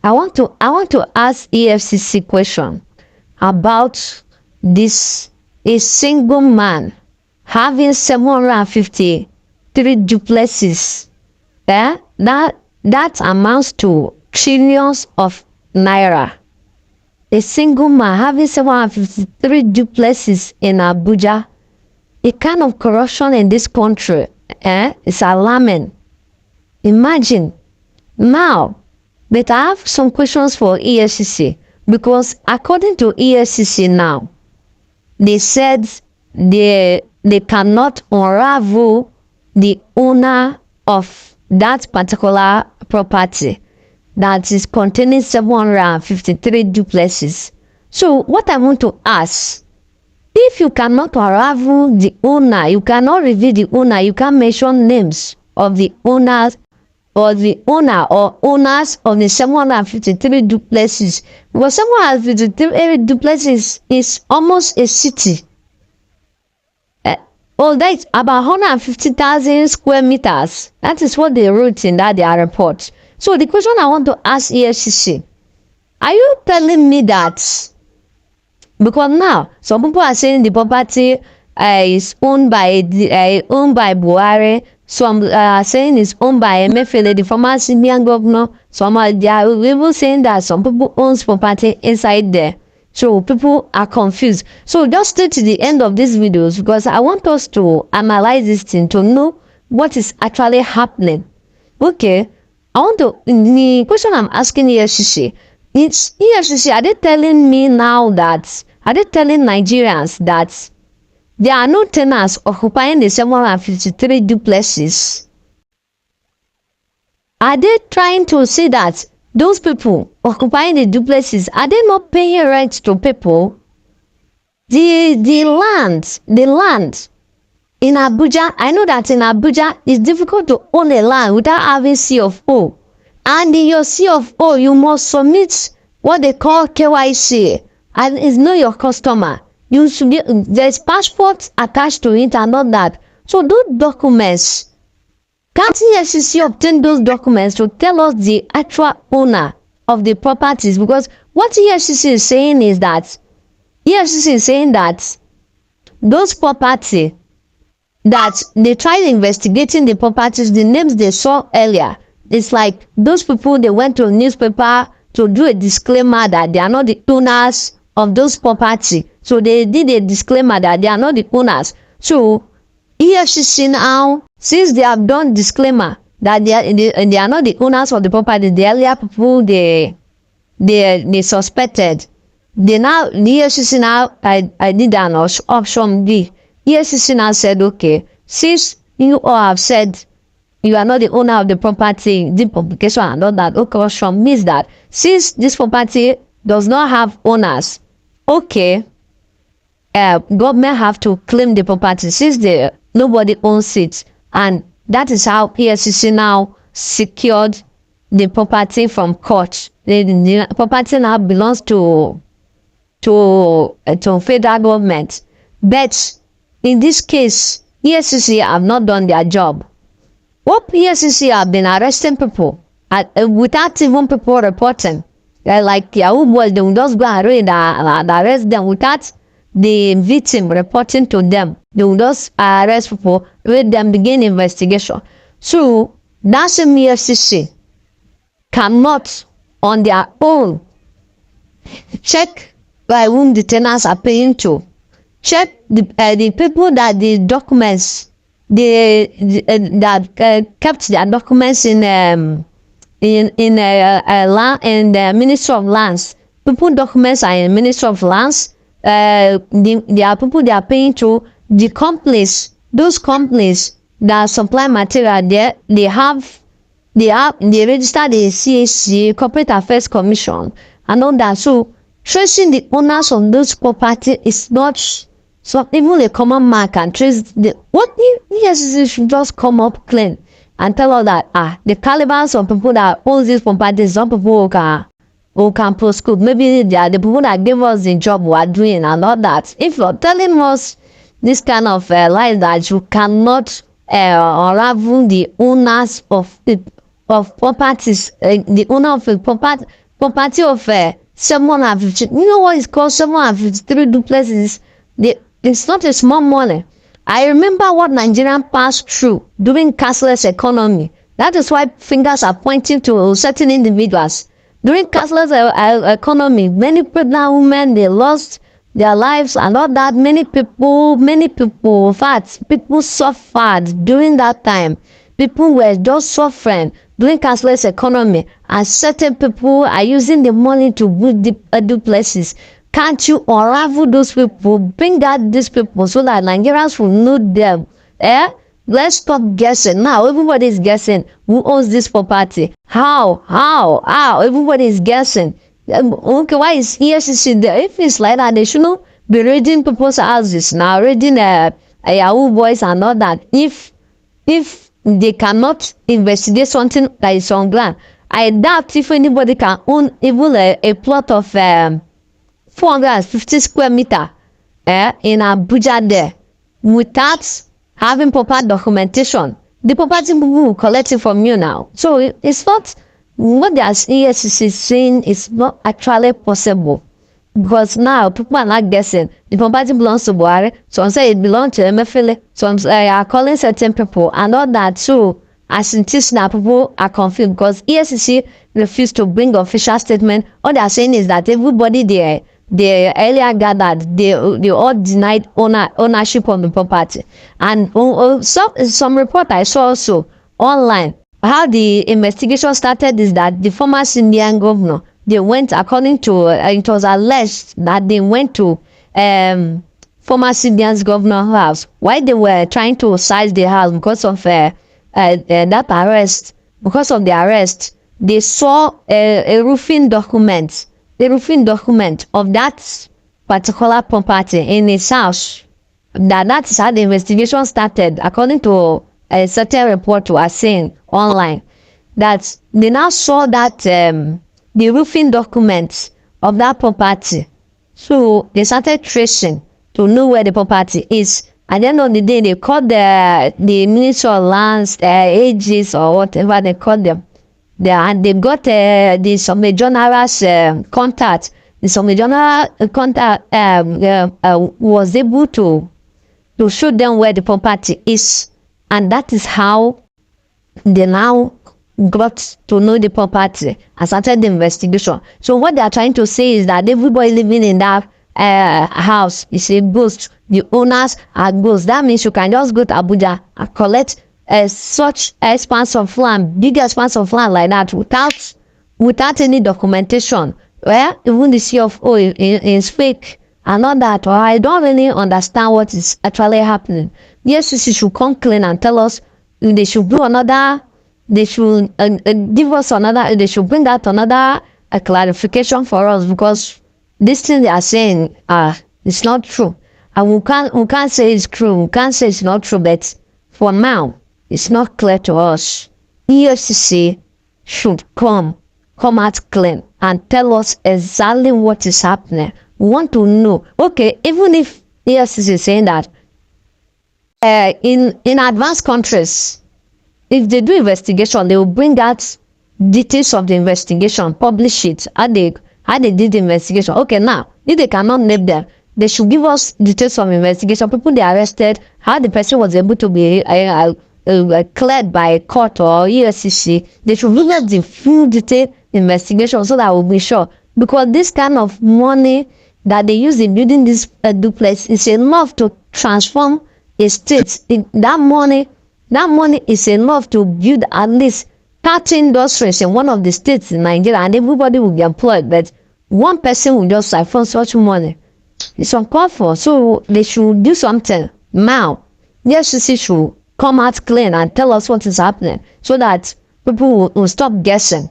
I want to ask EFCC question about this: a single man having 753 duplexes. That amounts to trillions of naira. A single man having 753 duplexes in Abuja. The kind of corruption in this country is alarming. Imagine. Now, but I have some questions for EFCC, because according to EFCC now, they said they cannot unravel the owner of that particular property that is containing 753 duplexes. So what I want to ask, if you cannot unravel the owner, you cannot reveal the owner, you can't mention names of the owners or the owner or owners of the 753 duplexes, because 753 duplexes is almost a city. That's about 150,000 square meters. That is what they wrote in their report. So the question I want to ask EFCC, are you telling me that, because now some people are saying the property is owned by Buhari, some are saying it's owned by Emefiele, the former CBN Governor. Some are even saying that some people owns property inside there. So people are confused. So just stay to the end of these videos, because I want us to analyze this thing to know what is actually happening. Okay, the question I'm asking EFCC, it's EFCC, are they telling me now that, are they telling Nigerians that there are no tenants occupying the 753 duplexes? Are they trying to say that those people occupying the duplexes, are they not paying rent to people? The land in Abuja, I know that in Abuja it's difficult to own a land without having CFO. And in your CFO, you must submit what they call KYC, and it's know your customer. You should be, there's passports attached to it and all that. So those documents, can't EFCC obtain those documents to tell us the actual owner of the properties? Because what EFCC is saying is that those property that they tried investigating the properties, the names they saw earlier, it's like those people, they went to a newspaper to do a disclaimer that they are not the owners of those property. So they did a disclaimer that they are not the owners. So EFCC now, since they have done disclaimer that they are not the owners of the property, the earlier people they suspected, the EFCC now I did an option B. EFCC now said, okay, since you all have said you are not the owner of the property, the publication and all that, okay, option means that since this property does not have owners, okay, government have to claim the property since nobody owns it. And that is how EFCC now secured the property from court. The property now belongs to federal government. But in this case, EFCC have not done their job. What EFCC have been arresting people without even people reporting. Like Yahoo boys, they will just go and arrest them without the victim reporting to them. They will just arrest people, with them begin investigation. So that's the EFCC cannot on their own check by whom the tenants are paying to, check the people that the documents that kept their documents in land in the Ministry of Lands. People documents are in Ministry of Lands. There are people they are paying to the companies. Those companies that supply material there, they register the CAC, Corporate Affairs Commission, and all that. So tracing the owners of those property is not so even a common man can trace what EFCC should just come up clean and tell us that the calibers of people that own these properties, some people who can prosecute. Maybe they are the people that gave us the job we are doing and all that. If you're telling us this kind of lies that you cannot unravel the owners of properties, the owner of a property of 750. You know what is called 753 duplexes? It's not a small money. I remember what Nigerians passed through during cashless economy. That is why fingers are pointing to certain individuals. During cashless economy, many pregnant women, they lost their lives and all that. Many people, in fact, people suffered during that time. People were just suffering during cashless economy, and certain people are using the money to build duplexes. Can't you unravel those people, bring out these people so that Nigerians will know them? Let's stop guessing. Now everybody is guessing who owns this property. How? Everybody is guessing. Okay, why is EFCC there? If it's like that, they shouldn't be raiding people's houses now, raiding Yahoo boys and all that. If they cannot investigate something that is on ground, I doubt if anybody can own even a plot of 450 square meter in Abuja there without having proper documentation. The property people will collect it from you now. So it's not what the EFCC is saying is not actually possible, because now people are not guessing. The property belongs to Buhari. Some say it belongs to Emefiele. Some are calling certain people and all that. So as it is now, people are confused because EFCC refused to bring official statement. All they are saying is that everybody there, they earlier gathered, they all denied ownership of the property. And some report I saw also online, how the investigation started is that the former CBN governor, they went, according to it was alleged that they went to former CBN's governor house while they were trying to size the house because of that arrest. Because of the arrest, they saw a roofing document. The roofing document of that particular property in his house. That is how the investigation started, according to a certain report we are seeing online. That they now saw that the roofing documents of that property. So they started tracing to know where the property is. At the end of the day, they called the Ministry of Lands, AGs or whatever they call them. And they got the Survey General's contact. The Survey General contact was able to show them where the property is. And that is how they now got to know the property and started the investigation. So what they are trying to say is that everybody living in that house is a ghost. The owners are ghosts. That means you can just go to Abuja and collect such expanse of land, big expanse of land like that without any documentation. Well, even the CFO is fake and all that. Or I don't really understand what is actually happening. Yes, she should come clean and tell us. They should do another. They should give us another. They should bring out another clarification for us, because this thing they are saying it's not true. And we can't say it's true. We can't say it's not true. But for now, it's not clear to us. EFCC should come out clean and tell us exactly what is happening. We want to know. Okay, even if EFCC is saying that in advanced countries, if they do investigation, they will bring out details of the investigation, publish it, how they did the investigation. Okay, now if they cannot name them, they should give us details of investigation. People they arrested, how the person was able to be cleared by a court or EFCC. They should give us the full detailed investigation so that we'll be sure. Because this kind of money that they use in building this duplex is enough to transform a state. That money is enough to build at least 30 industries in one of the states in Nigeria, and everybody will be employed. But one person will just siphon such money. It's uncalled for. So they should do something now. The FCC should come out clean and tell us what is happening so that people will stop guessing.